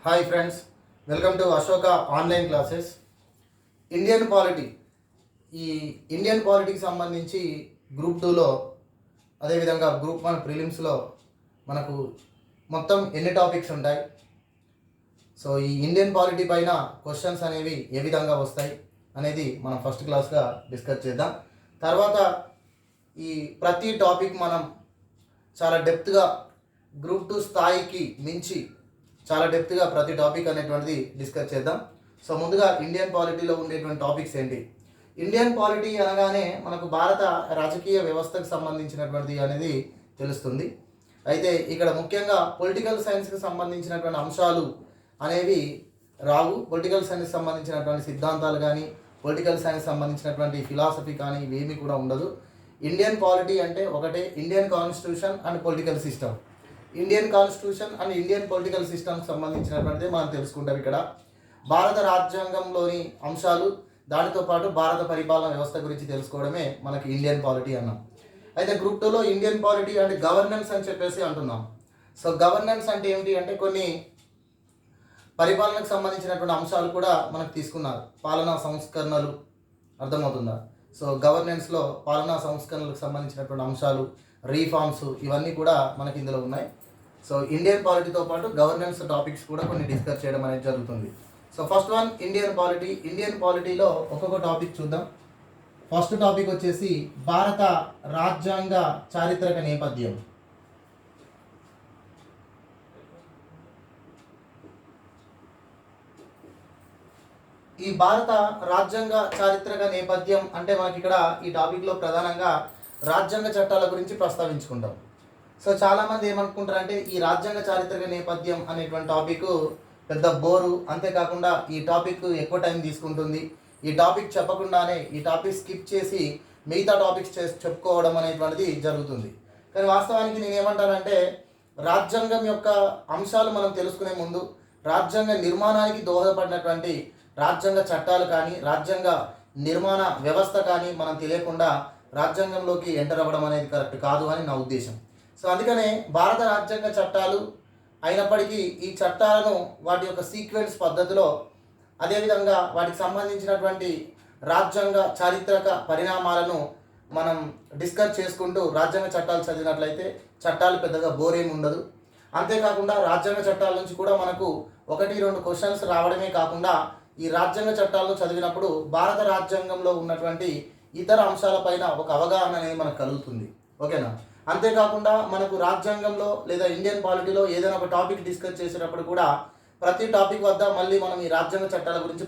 Hi friends, welcome to Ashoka online classes. Indian polity, ఈ Indian పాలిటీకి సంబంధించి group 2లో అదేవిధంగా గ్రూప్ 1 ప్రిలిమ్స్లో మనకు మొత్తం ఎన్ని టాపిక్స్ ఉంటాయి, సో ఈ ఇండియన్ పాలిటీ పైన క్వశ్చన్స్ అనేవి ఏ విధంగా వస్తాయి అనేది మనం ఫస్ట్ క్లాస్గా డిస్కస్ చేద్దాం. తర్వాత ఈ ప్రతి టాపిక్ మనం చాలా డెప్త్గా గ్రూప్ 2 స్థాయికి మించి చాలా డెప్త్గా ప్రతి టాపిక్ అనేటువంటిది డిస్కస్ చేద్దాం. సో ముందుగా ఇండియన్ పాలిటీలో ఉండేటువంటి టాపిక్స్ ఏంటి? ఇండియన్ పాలిటీ అనగానే మనకు భారత రాజకీయ వ్యవస్థకు సంబంధించినటువంటిది అనేది తెలుస్తుంది. అయితే ఇక్కడ ముఖ్యంగా పొలిటికల్ సైన్స్కి సంబంధించినటువంటి అంశాలు అనేవి రావు. పొలిటికల్ సైన్స్కి సంబంధించినటువంటి సిద్ధాంతాలు కానీ పొలిటికల్ సైన్స్ సంబంధించినటువంటి ఫిలాసఫీ కానీ ఇవేమీ కూడా ఉండదు. ఇండియన్ పాలిటీ అంటే ఒకటే, Indian constitution and political system. Indian constitution and Indian political సిస్టమ్కి సంబంధించినటువంటిది మనం తెలుసుకుంటాం. ఇక్కడ భారత రాజ్యాంగంలోని అంశాలు, దానితో పాటు భారత పరిపాలన వ్యవస్థ గురించి తెలుసుకోవడమే మనకి ఇండియన్ పాలిటీ అన్నాం. అయితే గ్రూప్ 2లో ఇండియన్ పాలిటీ అంటే గవర్నెన్స్ అని చెప్పేసి అంటున్నాం. సో గవర్నెన్స్ అంటే ఏమిటి అంటే కొన్ని పరిపాలనకు సంబంధించినటువంటి అంశాలు కూడా మనకు తీసుకున్నారు. పాలనా సంస్కరణలు, అర్థమవుతుందా? సో గవర్నెన్స్లో పాలనా సంస్కరణలకు సంబంధించినటువంటి అంశాలు, రీఫార్మ్స్, ఇవన్నీ కూడా మనకి ఇందులో ఉన్నాయి. సో ఇండియన్ పాలిటీతో పాటు గవర్నెన్స్ టాపిక్స్ కూడా కొన్ని డిస్కస్ చేయడం అనేది జరుగుతుంది. So first one Indian polity. Indian పాలిటీలో ఒక్కొక్క టాపిక్ చూద్దాం. ఫస్ట్ టాపిక్ వచ్చేసి భారత రాజ్యాంగ చారిత్రక నేపథ్యం. ఈ భారత రాజ్యాంగ చారిత్రక నేపథ్యం అంటే మనకి ఇక్కడ ఈ టాపిక్లో ప్రధానంగా రాజ్యాంగ చట్టాల గురించి ప్రస్తావించుకుంటాం. సో చాలామంది ఏమనుకుంటారంటే ఈ రాజ్యాంగ చారిత్రక నేపథ్యం అనేటువంటి టాపిక్ పెద్ద బోరు, అంతేకాకుండా ఈ టాపిక్ ఎక్కువ టైం తీసుకుంటుంది, ఈ టాపిక్ చెప్పకుండానే ఈ టాపిక్ స్కిప్ చేసి మిగతా టాపిక్స్ చెప్పుకోవడం అనేటువంటిది జరుగుతుంది. కానీ వాస్తవానికి నేను ఏమంటానంటే రాజ్యాంగం యొక్క అంశాలు మనం తెలుసుకునే ముందు రాజ్యాంగ నిర్మాణానికి దోహదపడినటువంటి రాజ్యాంగ చట్టాలు కానీ రాజ్యాంగ నిర్మాణ వ్యవస్థ కానీ మనం తెలియకుండా రాజ్యాంగంలోకి ఎంటర్ అవ్వడం అనేది కరెక్ట్ కాదు అని నా ఉద్దేశం. సో అందుకనే భారత రాజ్యాంగ చట్టాలు అయినప్పటికీ ఈ చట్టాలను వాటి యొక్క సీక్వెన్స్ పద్ధతిలో, అదేవిధంగా వాటికి సంబంధించినటువంటి రాజ్యాంగ చారిత్రక పరిణామాలను మనం డిస్కస్ చేసుకుంటూ రాజ్యాంగ చట్టాలు చదివినట్లయితే చట్టాలు పెద్దగా బోరేం ఉండదు. అంతేకాకుండా రాజ్యాంగ చట్టాల నుంచి కూడా మనకు 1-2 క్వశ్చన్స్ రావడమే కాకుండా ఈ రాజ్యాంగ చట్టాలను చదివినప్పుడు భారత రాజ్యాంగంలో ఉన్నటువంటి ఇతర అంశాలపైన ఒక అవగాహన అనేది మనకు కలుగుతుంది. ఓకేనా? అంతేకాకుండా మనకు రాజ్యాంగంలో లేదా ఇండియన్ పాలిటీలో ఏదైనా ఒక టాపిక్ డిస్కస్ చేసేటప్పుడు కూడా ప్రతి టాపిక్ వద్ద మళ్ళీ మనం ఈ రాజ్యాంగ చట్టాల గురించి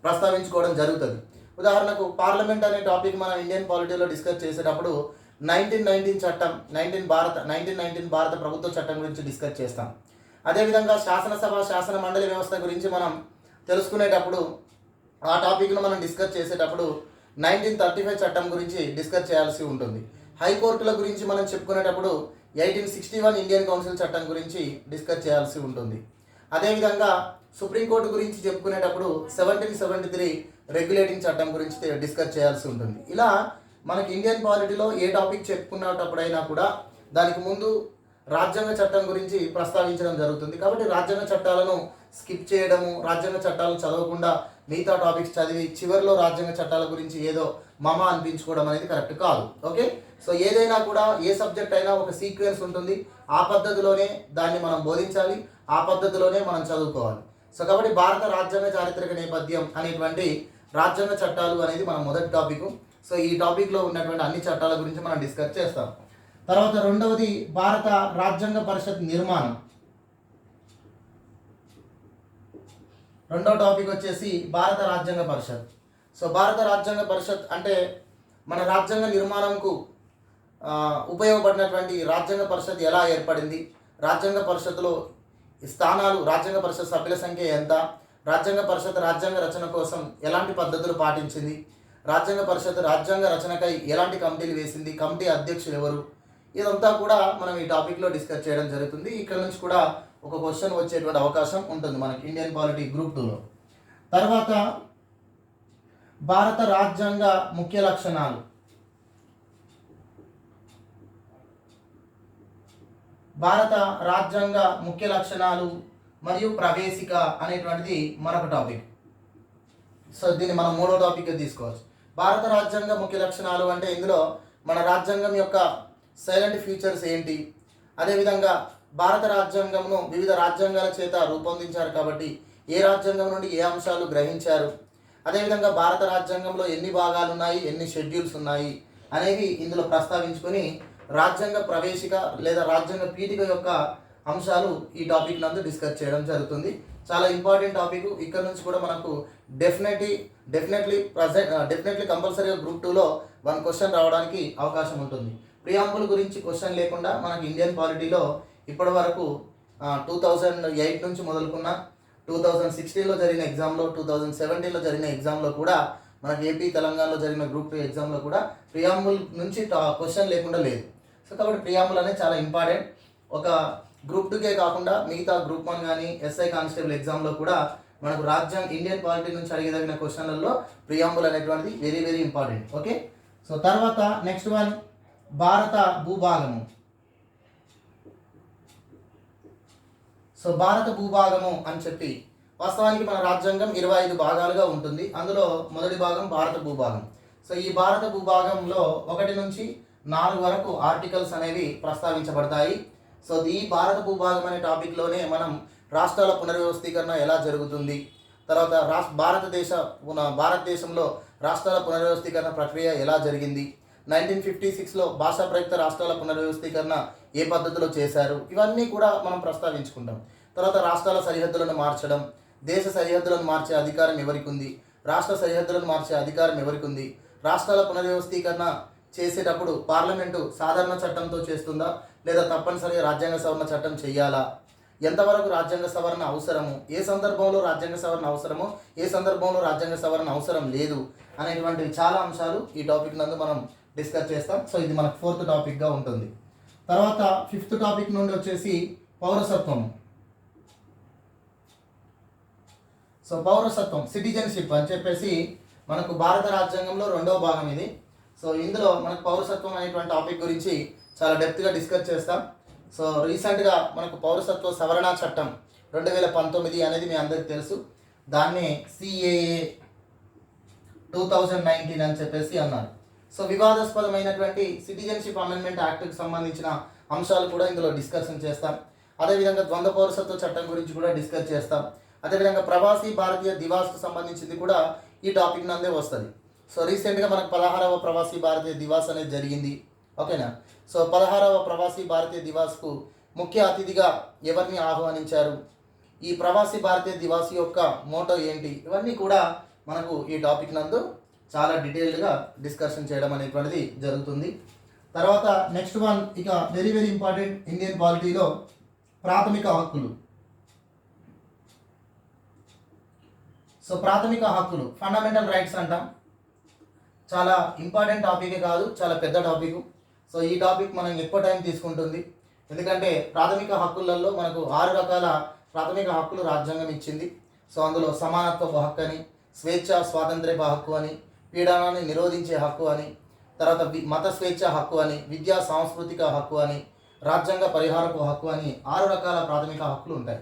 ప్రస్తావించుకోవడం జరుగుతుంది. ఉదాహరణకు పార్లమెంట్ అనే టాపిక్ మనం ఇండియన్ పాలిటీలో డిస్కస్ చేసేటప్పుడు 1919 చట్టం, 1919 భారత ప్రభుత్వ చట్టం గురించి డిస్కస్ చేస్తాం. అదేవిధంగా శాసనసభ శాసన మండలి వ్యవస్థ గురించి మనం తెలుసుకునేటప్పుడు ఆ టాపిక్ను మనం డిస్కస్ చేసేటప్పుడు 1935 చట్టం గురించి డిస్కస్ చేయాల్సి ఉంటుంది. హైకోర్టుల గురించి మనం చెప్పుకునేటప్పుడు 1861 ఇండియన్ కౌన్సిల్ చట్టం గురించి డిస్కస్ చేయాల్సి ఉంటుంది. అదేవిధంగా సుప్రీంకోర్టు గురించి చెప్పుకునేటప్పుడు 1773 రెగ్యులేటింగ్ చట్టం గురించి డిస్కస్ చేయాల్సి ఉంటుంది. ఇలా మనకి ఇండియన్ పాలిటీలో ఏ టాపిక్ చెప్పుకునేటప్పుడైనా కూడా దానికి ముందు రాజ్యాంగ చట్టం గురించి ప్రస్తావించడం జరుగుతుంది. కాబట్టి రాజ్యాంగ చట్టాలను స్కిప్ చేయడము, రాజ్యాంగ చట్టాలను చదవకుండా మిగతా టాపిక్స్ చదివి చివరిలో రాజ్యాంగ చట్టాల గురించి ఏదో మమ అనిపించుకోవడం అనేది కరెక్ట్ కాదు. ఓకే? సో ఏదైనా కూడా ఏ సబ్జెక్ట్ అయినా ఒక సీక్వెన్స్ ఉంటుంది, ఆ పద్ధతిలోనే దాన్ని మనం బోధించాలి, ఆ పద్ధతిలోనే మనం చదువుకోవాలి. సో కాబట్టి భారత రాజ్యాంగ చారిత్రక నేపథ్యం అనేటువంటి రాజ్యాంగ చట్టాలు అనేది మన మొదటి టాపిక్. సో ఈ టాపిక్లో ఉన్నటువంటి అన్ని చట్టాల గురించి మనం డిస్కస్ చేస్తాం. తర్వాత రెండవది భారత రాజ్యాంగ పరిషత్ నిర్మాణం. రెండవ టాపిక్ వచ్చేసి భారత రాజ్యాంగ పరిషత్. సో భారత రాజ్యాంగ పరిషత్ అంటే మన రాజ్యాంగ నిర్మాణంకు ఉపయోగపడినటువంటి రాజ్యాంగ పరిషత్ ఎలా ఏర్పడింది, రాజ్యాంగ పరిషత్తులో స్థానాలు, రాజ్యాంగ పరిషత్ సభ్యుల సంఖ్య ఎంత, రాజ్యాంగ పరిషత్ రాజ్యాంగ రచన కోసం ఎలాంటి పద్ధతులు పాటించింది, రాజ్యాంగ పరిషత్ రాజ్యాంగ రచనకై ఎలాంటి కమిటీలు వేసింది, కమిటీ అధ్యక్షులు ఎవరు, ఇదంతా కూడా మనం ఈ టాపిక్లో డిస్కస్ చేయడం జరుగుతుంది. ఇక్కడ నుంచి కూడా ఒక క్వశ్చన్ వచ్చేటువంటి అవకాశం ఉంటుంది మనకి ఇండియన్ పాలిటీ గ్రూప్ 2లో. తర్వాత భారత రాజ్యాంగ ముఖ్య లక్షణాలు. భారత రాజ్యాంగ ముఖ్య లక్షణాలు మరియు ప్రవేశిక అనేటువంటిది మరొక టాపిక్. సో దీన్ని మనం మూడో టాపిక్గా తీసుకోవచ్చు. భారత రాజ్యాంగ ముఖ్య లక్షణాలు అంటే ఇందులో మన రాజ్యాంగం యొక్క సైలెంట్ ఫీచర్స్ ఏంటి, అదేవిధంగా భారత రాజ్యాంగంను వివిధ రాజ్యాంగాల చేత రూపొందించారు కాబట్టి ఏ రాజ్యాంగం నుండి ఏ అంశాలు గ్రహించారు, అదేవిధంగా భారత రాజ్యాంగంలో ఎన్ని భాగాలు ఉన్నాయి, ఎన్ని షెడ్యూల్స్ ఉన్నాయి అనేవి ఇందులో ప్రస్తావించుకొని రాజ్యాంగ ప్రవేశిక లేదా రాజ్యాంగ పీఠిక యొక్క అంశాలు ఈ టాపిక్ నందు డిస్కస్ చేయడం జరుగుతుంది. చాలా ఇంపార్టెంట్ టాపిక్. ఇక్కడ నుంచి కూడా మనకు డెఫినెట్లీ కంపల్సరీగా గ్రూప్ 2లో 1 క్వశ్చన్ రావడానికి అవకాశం ఉంటుంది. ప్రియాంబుల్ గురించి క్వశ్చన్ లేకుండా మనకి ఇండియన్ పాలిటీలో ఇప్పటి వరకు 2008 నుంచి మొదలుకున్న 2016లో జరిగిన ఎగ్జామ్లో, 2017లో జరిగిన ఎగ్జామ్లో కూడా మనకి ఏపీ తెలంగాణలో జరిగిన గ్రూప్ 2 ఎగ్జామ్లో కూడా ప్రియాంబుల్ నుంచి క్వశ్చన్ లేకుండా లేదు. సో కాబట్టి ప్రియాంబుల్ అనేది చాలా ఇంపార్టెంట్. ఒక గ్రూప్ 2కే కాకుండా మిగతా గ్రూప్ 1 కానీ ఎస్ఐ కానిస్టేబుల్ ఎగ్జామ్లో కూడా మనకు ఇండియన్ పాలిటీ నుంచి అడిగేదగిన క్వశ్చన్లలో ప్రియాంబుల్ అనేటువంటిది very very important. Okay. So తర్వాత నెక్స్ట్ వన్ భారత భూభాగము. సో భారత భూభాగము అని చెప్పి వాస్తవానికి మన రాజ్యాంగం 25 భాగాలుగా ఉంటుంది. అందులో మొదటి భాగం భారత భూభాగం. సో ఈ భారత భూభాగంలో 1 నుంచి 4 వరకు ఆర్టికల్స్ అనేవి ప్రస్తావించబడతాయి. సో ఈ భారత భూభాగం అనే టాపిక్లోనే మనం రాష్ట్రాల పునర్వ్యవస్థీకరణ ఎలా జరుగుతుంది, తర్వాత భారతదేశంలో రాష్ట్రాల పునర్వ్యవస్థీకరణ ప్రక్రియ ఎలా జరిగింది, 1956లో భాషా ప్రయుక్త రాష్ట్రాల పునర్వ్యవస్థీకరణ ఏ పద్ధతిలో చేశారు, ఇవన్నీ కూడా మనం ప్రస్తావించుకుంటాం. తర్వాత రాష్ట్రాల సరిహద్దులను మార్చడం, దేశ సరిహద్దులను మార్చే అధికారం ఎవరికి ఉంది, రాష్ట్ర సరిహద్దులను మార్చే అధికారం ఎవరికి ఉంది, రాష్ట్రాల పునర్వ్యవస్థీకరణ చేసేటప్పుడు పార్లమెంటు సాధారణ చట్టంతో చేస్తుందా లేదా తప్పనిసరిగా రాజ్యాంగ సవరణ చట్టం చేయాలా, ఎంతవరకు రాజ్యాంగ సవరణ అవసరము, ఏ సందర్భంలో రాజ్యాంగ సవరణ అవసరము, ఏ సందర్భంలో రాజ్యాంగ సవరణ అవసరం లేదు అనేటువంటి చాలా అంశాలు ఈ టాపిక్ నందు మనం డిస్కస్ చేస్తాం. సో ఇది మనకు 4th టాపిక్గా ఉంటుంది. తర్వాత 5th టాపిక్ నుండి వచ్చేసి పౌరసత్వం. సో పౌరసత్వం సిటిజన్షిప్ అని చెప్పేసి మనకు భారత రాజ్యాంగంలో 2వ భాగం ఇది. సో ఇందులో మనకు పౌరసత్వం అనేటువంటి టాపిక్ గురించి చాలా డెప్త్గా డిస్కస్ చేస్తాం. సో రీసెంట్గా మనకు పౌరసత్వ సవరణ చట్టం 2019 అనేది మీ అందరికీ తెలుసు. దాన్ని CAA 2019 అని చెప్పేసి అన్నారు. సో వివాదాస్పదమైనటువంటి సిటిజన్షిప్ అమెండ్మెంట్ యాక్ట్కి సంబంధించిన అంశాలు కూడా ఇందులో డిస్కషన్ చేస్తాం. అదేవిధంగా ద్వంద్వ పౌరసత్వ చట్టం గురించి కూడా డిస్కస్ చేస్తాం. అదేవిధంగా ప్రవాసీ భారతీయ దివాస్కు సంబంధించింది కూడా ఈ టాపిక్ నందే వస్తుంది. సో రీసెంట్గా మనకు 16వ ప్రవాసీ భారతీయ దివాస్ అనేది జరిగింది. ఓకేనా. సో 16వ ప్రవాసీ భారతీయ దివాస్కు ముఖ్య అతిథిగా ఎవరిని ఆహ్వానించారు, ఈ ప్రవాసీ భారతీయ దివాస్ యొక్క మోటో ఏంటి, ఇవన్నీ కూడా మనకు ఈ టాపిక్ నందు చాలా డీటెయిల్డ్గా డిస్కషన్ చేయడం అనేటువంటిది జరుగుతుంది. తర్వాత నెక్స్ట్ వన్ ఇక వెరీ వెరీ ఇంపార్టెంట్ ఇండియన్ పాలిటీలో ప్రాథమిక హక్కులు. సో ప్రాథమిక హక్కులు ఫండమెంటల్ రైట్స్ అంటాం. చాలా ఇంపార్టెంట్ టాపికే కాదు, చాలా పెద్ద టాపిక్. సో ఈ టాపిక్ మనం ఎక్కువ టైం తీసుకుంటుంది. ఎందుకంటే ప్రాథమిక హక్కులలో మనకు 6 రకాల ప్రాథమిక హక్కులు రాజ్యాంగం ఇచ్చింది. సో అందులో సమానత్వపు హక్కు అని, స్వేచ్ఛ స్వాతంత్ర్యపు హక్కు అని, పీడనాన్ని నిరోధించే హక్కు అని, తర్వాత మత స్వేచ్ఛ హక్కు అని, విద్యా సాంస్కృతిక హక్కు అని, రాజ్యాంగ పరిహారపు హక్కు అని 6 రకాల ప్రాథమిక హక్కులు ఉంటాయి.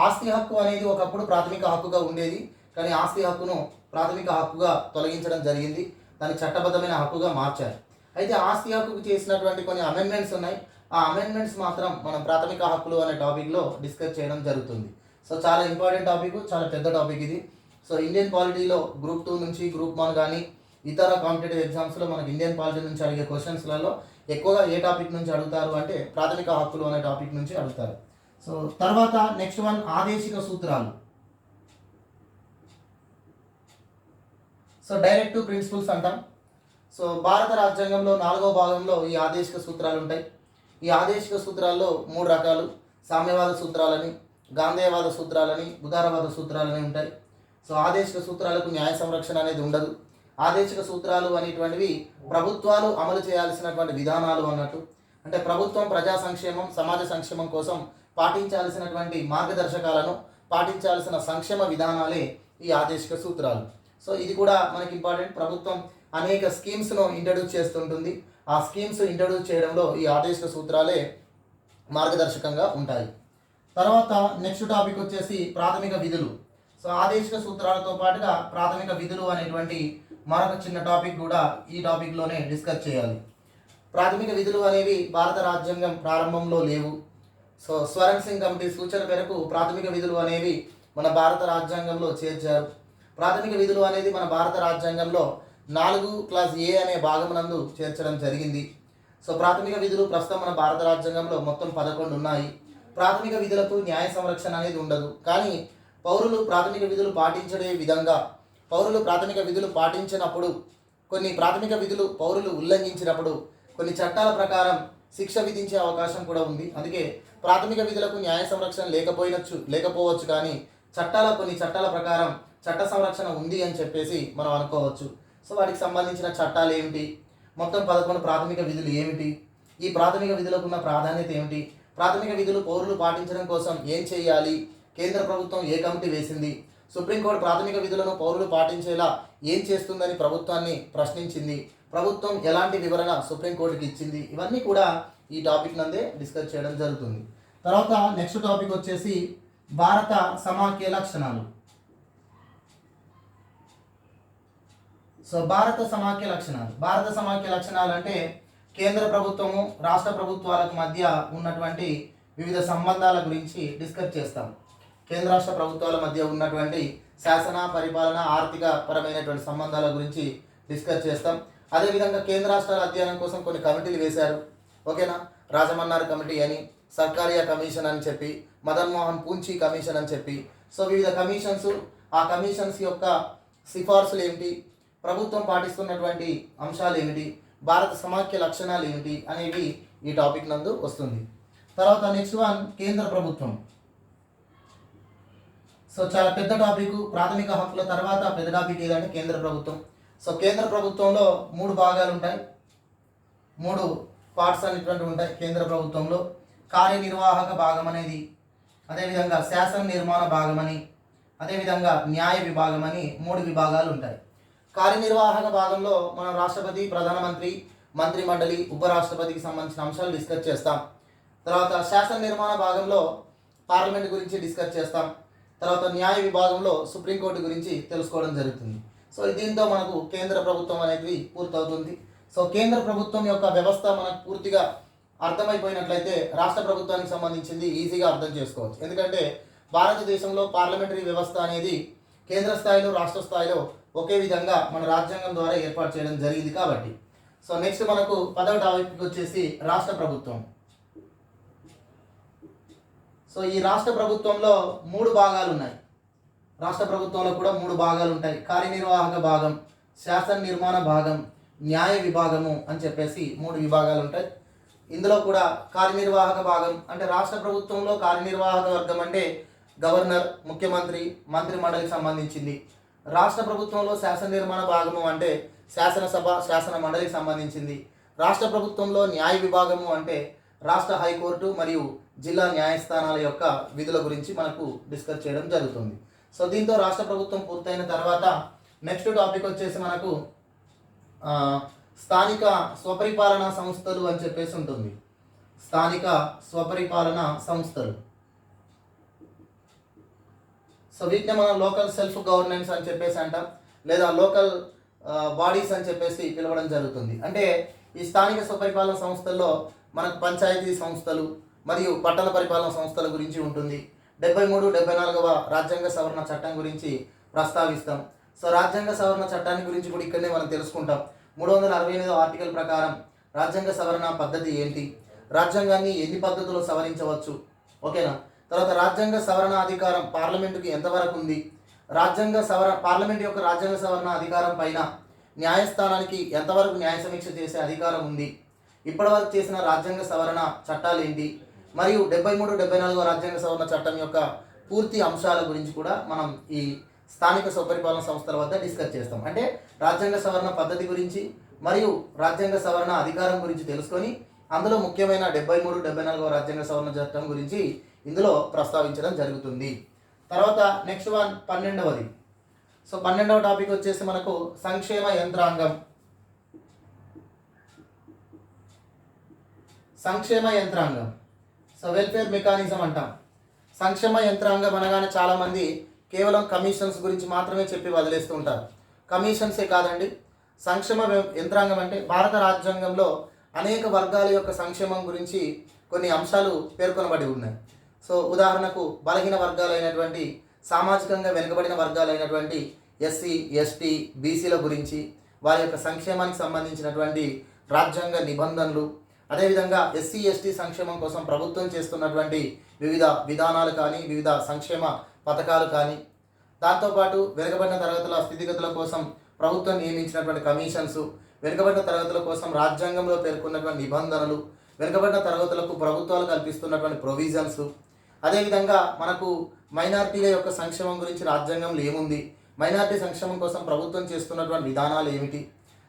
ఆస్తి హక్కు అనేది ఒకప్పుడు ప్రాథమిక హక్కుగా ఉండేది, కానీ ఆస్తి హక్కును ప్రాథమిక హక్కుగా తొలగించడం జరిగింది. దాన్ని చట్టబద్ధమైన హక్కుగా మార్చారు. అయితే ఆస్తి హక్కుకు చేసినటువంటి కొన్ని అమెండ్మెంట్స్ ఉన్నాయి. ఆ అమెండ్మెంట్స్ మాత్రం మనం ప్రాథమిక హక్కులు అనే టాపిక్లో డిస్కస్ చేయడం జరుగుతుంది. సో చాలా ఇంపార్టెంట్ టాపిక్, చాలా పెద్ద టాపిక్ ఇది. సో ఇండియన్ పాలిటీలో గ్రూప్ 2 నుంచి గ్రూప్ 1 కానీ ఇతర కాంపిటేటివ్ ఎగ్జామ్స్లో మనకు ఇండియన్ పాలిటీ నుంచి అడిగే క్వశ్చన్స్లలో ఎక్కువగా ఏ టాపిక్ నుంచి అడుగుతారు అంటే ప్రాథమిక హక్కులు అనే టాపిక్ నుంచి అడుగుతారు. సో తర్వాత నెక్స్ట్ వన్ ఆదేశిక సూత్రాలు. సో డైరెక్టివ్ ప్రిన్సిపల్స్ అంటాం. సో భారత రాజ్యాంగంలో 4వ భాగంలో ఈ ఆదేశిక సూత్రాలు ఉంటాయి. ఈ ఆదేశిక సూత్రాల్లో 3 రకాలు, సామ్యవాద సూత్రాలని, గాంధేయవాద సూత్రాలని, ఉదారవాద సూత్రాలని ఉంటాయి. సో ఆదేశిక సూత్రాలకు న్యాయ సంరక్షణ అనేది ఉండదు. ఆదేశిక సూత్రాలు అనేటువంటివి ప్రభుత్వాలు అమలు చేయాల్సినటువంటి విధానాలు అన్నట్టు. అంటే ప్రభుత్వం ప్రజా సంక్షేమం, సమాజ సంక్షేమం కోసం పాటించాల్సినటువంటి మార్గదర్శకాలను, పాటించాల్సిన సంక్షేమ విధానాలే ఈ ఆదేశిక సూత్రాలు. సో ఇది కూడా మనకి ఇంపార్టెంట్. ప్రభుత్వం అనేక స్కీమ్స్ను ఇంట్రడ్యూస్ చేస్తుంటుంది. ఆ స్కీమ్స్ ఇంట్రడ్యూస్ చేయడంలో ఈ ఆదేశిక సూత్రాలే మార్గదర్శకంగా ఉంటాయి. తర్వాత నెక్స్ట్ టాపిక్ వచ్చేసి ప్రాథమిక విధులు. సో ఆదేశిక సూత్రాలతో పాటుగా ప్రాథమిక విధులు అనేటువంటి మరొక చిన్న టాపిక్ కూడా ఈ టాపిక్లోనే డిస్కస్ చేయాలి. ప్రాథమిక విధులు అనేవి భారత రాజ్యాంగం ప్రారంభంలో లేవు. సో స్వరణ్ సింగ్ కమిటీ సూచన మేరకు ప్రాథమిక విధులు అనేవి మన భారత రాజ్యాంగంలో చేర్చారు. ప్రాథమిక విధులు అనేది మన భారత రాజ్యాంగంలో 4 అనే భాగం నందు చేర్చడం జరిగింది. సో ప్రాథమిక విధులు ప్రస్తుతం మన భారత రాజ్యాంగంలో మొత్తం 11 ఉన్నాయి. ప్రాథమిక విధులకు న్యాయ సంరక్షణ అనేది ఉండదు. కానీ పౌరులు ప్రాథమిక విధులు పాటించే విధంగా పౌరులు ప్రాథమిక విధులు పాటించినప్పుడు, కొన్ని ప్రాథమిక విధులు పౌరులు ఉల్లంఘించినప్పుడు కొన్ని చట్టాల ప్రకారం శిక్ష విధించే అవకాశం కూడా ఉంది. అందుకే ప్రాథమిక విధులకు న్యాయ సంరక్షణ లేకపోవచ్చు, కానీ కొన్ని చట్టాల ప్రకారం చట్ట సంరక్షణ ఉంది అని చెప్పేసి మనం అనుకోవచ్చు. సో వాటికి సంబంధించిన చట్టాలు ఏమిటి, మొత్తం 11 ప్రాథమిక విధులు ఏమిటి, ఈ ప్రాథమిక విధులకు ఉన్న ప్రాధాన్యత ఏమిటి, ప్రాథమిక విధులు పౌరులు పాటించడం కోసం ఏం చేయాలి, కేంద్ర ప్రభుత్వం ఏ కమిటీ వేసింది, సుప్రీంకోర్టు ప్రాథమిక విధులను పౌరులు పాటించేలా ఏం చేస్తుందని ప్రభుత్వాన్ని ప్రశ్నించింది, ప్రభుత్వం ఎలాంటి వివరణ సుప్రీంకోర్టుకి ఇచ్చింది, ఇవన్నీ కూడా ఈ టాపిక్ నందే డిస్కస్ చేయడం జరుగుతుంది. తర్వాత నెక్స్ట్ టాపిక్ వచ్చేసి భారత సమాఖ్య లక్షణాలు. సో భారత సమాఖ్య లక్షణాలు అంటే కేంద్ర ప్రభుత్వము రాష్ట్ర ప్రభుత్వాలకు మధ్య ఉన్నటువంటి వివిధ సంబంధాల గురించి డిస్కస్ చేస్తాం. కేంద్ర రాష్ట్ర ప్రభుత్వాల మధ్య ఉన్నటువంటి శాసన, పరిపాలన, ఆర్థిక పరమైనటువంటి సంబంధాల గురించి డిస్కస్ చేస్తాం. అదేవిధంగా కేంద్ర రాష్ట్రాల అధ్యయనం కోసం కొన్ని కమిటీలు వేశారు. ఓకేనా, రాజమన్నార్ కమిటీ అని, సర్కారియా కమిషన్ అని చెప్పి, మదన్ మోహన్ పూంచి కమిషన్ అని చెప్పి, సో వివిధ కమిషన్స్, ఆ కమిషన్స్ యొక్క సిఫార్సులు ఏమిటి, ప్రభుత్వం పాటిస్తున్నటువంటి అంశాలు ఏమిటి, భారత సమాఖ్య లక్షణాలు ఏమిటి అనేవి ఈ టాపిక్ నందు వస్తుంది. తర్వాత నెక్స్ట్ వన్ కేంద్ర ప్రభుత్వం. సో చాలా పెద్ద టాపిక్. ప్రాథమిక హక్కుల తర్వాత పెద్ద టాపిక్ ఏదంటే కేంద్ర ప్రభుత్వం. సో కేంద్ర ప్రభుత్వంలో 3 భాగాలు ఉంటాయి, 3 పార్ట్స్ అనేటువంటివి ఉంటాయి కేంద్ర ప్రభుత్వంలో. కార్యనిర్వాహక భాగం అనేది, అదేవిధంగా శాసన నిర్మాణ భాగం అని, అదేవిధంగా న్యాయ విభాగం అని 3 విభాగాలు ఉంటాయి. కార్యనిర్వాహక భాగంలో మనం రాష్ట్రపతి, ప్రధానమంత్రి, మంత్రి మండలి, ఉపరాష్ట్రపతికి సంబంధించిన అంశాలు డిస్కస్ చేస్తాం. తర్వాత శాసన నిర్మాణ భాగంలో పార్లమెంట్ గురించి డిస్కస్ చేస్తాం. తర్వాత న్యాయ విభాగంలో సుప్రీంకోర్టు గురించి తెలుసుకోవడం జరుగుతుంది. సో దీంతో మనకు కేంద్ర ప్రభుత్వం అనేది పూర్తవుతుంది. సో కేంద్ర ప్రభుత్వం యొక్క వ్యవస్థ మనకు పూర్తిగా అర్థమైపోయినట్లయితే రాష్ట్ర ప్రభుత్వానికి సంబంధించింది ఈజీగా అర్థం చేసుకోవచ్చు. ఎందుకంటే భారతదేశంలో పార్లమెంటరీ వ్యవస్థ అనేది కేంద్ర స్థాయిలో, రాష్ట్ర స్థాయిలో ఒకే విధంగా మన రాజ్యాంగం ద్వారా ఏర్పాటు చేయడం జరిగింది కాబట్టి. సో నెక్స్ట్ మనకు 10వ టాపిక్ వచ్చేసి రాష్ట్ర ప్రభుత్వం. సో ఈ రాష్ట్ర ప్రభుత్వంలో 3 భాగాలు ఉన్నాయి. రాష్ట్ర ప్రభుత్వంలో కూడా 3 భాగాలు ఉంటాయి. కార్యనిర్వాహక భాగం, శాసన నిర్మాణ భాగం, న్యాయ విభాగము అని చెప్పేసి 3 విభాగాలు ఉంటాయి. ఇందులో కూడా కార్యనిర్వాహక భాగం అంటే రాష్ట్ర ప్రభుత్వంలో కార్యనిర్వాహక వర్గం అంటే గవర్నర్, ముఖ్యమంత్రి, మంత్రి మండలికి సంబంధించింది. రాష్ట్ర ప్రభుత్వంలో శాసన నిర్మాణ భాగము అంటే శాసనసభ, శాసన మండలికి సంబంధించింది. రాష్ట్ర ప్రభుత్వంలో న్యాయ విభాగము అంటే రాష్ట్ర హైకోర్టు మరియు జిల్లా న్యాయస్థానాల యొక్క విధుల గురించి మనకు డిస్కస్ చేయడం జరుగుతుంది. సో దీంతో రాష్ట్ర ప్రభుత్వం పూర్తయిన తర్వాత నెక్స్ట్ టాపిక్ వచ్చేసి మనకు స్థానిక స్వపరిపాలనా సంస్థలు అని చెప్పేసి ఉంటుంది. స్థానిక స్వపరిపాలనా సంస్థలు. సో వీటిని మనం లోకల్ సెల్ఫ్ గవర్నెన్స్ అని చెప్పేసి అంటాం, లేదా లోకల్ బాడీస్ అని చెప్పేసి పిలవడం జరుగుతుంది. అంటే ఈ స్థానిక స్వపరిపాలన సంస్థల్లో మనకు పంచాయతీ సంస్థలు మరియు పట్టణ పరిపాలన సంస్థల గురించి ఉంటుంది. 73, 74వ రాజ్యాంగ సవరణ చట్టం గురించి ప్రస్తావిస్తాం. సో రాజ్యాంగ సవరణ చట్టాన్ని గురించి కూడా ఇక్కడనే మనం తెలుసుకుంటాం. 368వ ఆర్టికల్ ప్రకారం రాజ్యాంగ సవరణ పద్ధతి ఏంటి, రాజ్యాంగాన్ని ఎన్ని పద్ధతుల్లో సవరించవచ్చు, ఓకేనా. తర్వాత రాజ్యాంగ సవరణ అధికారం పార్లమెంటుకి ఎంతవరకు ఉంది, పార్లమెంట్ యొక్క రాజ్యాంగ సవరణ అధికారం పైన న్యాయస్థానానికి ఎంతవరకు న్యాయ సమీక్ష చేసే అధికారం ఉంది, ఇప్పటివరకు చేసిన రాజ్యాంగ సవరణ చట్టాలు ఏంటి, మరియు 73, 74వ రాజ్యాంగ సవరణ చట్టం యొక్క పూర్తి అంశాల గురించి కూడా మనం ఈ స్థానిక స్వపరిపాలన సంస్థల వద్ద డిస్కస్ చేస్తాం. అంటే రాజ్యాంగ సవరణ పద్ధతి గురించి మరియు రాజ్యాంగ సవరణ అధికారం గురించి తెలుసుకొని అందులో ముఖ్యమైన 73, 74వ రాజ్యాంగ సవరణ చట్టం గురించి ఇందులో ప్రస్తావించడం జరుగుతుంది. తర్వాత నెక్స్ట్ వన్ 12వది. సో 12వ టాపిక్ వచ్చేసి మనకు సంక్షేమ యంత్రాంగం. సంక్షేమ యంత్రాంగం, సో వెల్ఫేర్ మెకానిజం అంటాం. సంక్షేమ యంత్రాంగం అనగానే చాలామంది కేవలం కమిషన్స్ గురించి మాత్రమే చెప్పి వదిలేస్తూ ఉంటారు. కమిషన్సే కాదండి, యంత్రాంగం అంటే భారత రాజ్యాంగంలో అనేక వర్గాల యొక్క సంక్షేమం గురించి కొన్ని అంశాలు పేర్కొనబడి ఉన్నాయి. సో ఉదాహరణకు బలహీన వర్గాలైనటువంటి, సామాజికంగా వెనుకబడిన వర్గాలైనటువంటి ఎస్సీ, ఎస్టీ, బీసీల గురించి వారి యొక్క సంక్షేమానికి సంబంధించినటువంటి రాజ్యాంగ నిబంధనలు, అదేవిధంగా ఎస్సీ, ఎస్టీ సంక్షేమం కోసం ప్రభుత్వం చేస్తున్నటువంటి వివిధ విధానాలు కానీ, వివిధ సంక్షేమ పథకాలు కానీ, దాంతోపాటు వెనుకబడిన తరగతుల స్థితిగతుల కోసం ప్రభుత్వం నియమించినటువంటి కమిషన్స్, వెనుకబడిన తరగతుల కోసం రాజ్యాంగంలో పేర్కొన్నటువంటి నిబంధనలు, వెనుకబడిన తరగతులకు ప్రభుత్వాలు కల్పిస్తున్నటువంటి ప్రొవిజన్స్, అదేవిధంగా మనకు మైనారిటీల యొక్క సంక్షేమం గురించి రాజ్యాంగంలో ఏముంది, మైనారిటీ సంక్షేమం కోసం ప్రభుత్వం చేస్తున్నటువంటి విధానాలు ఏమిటి,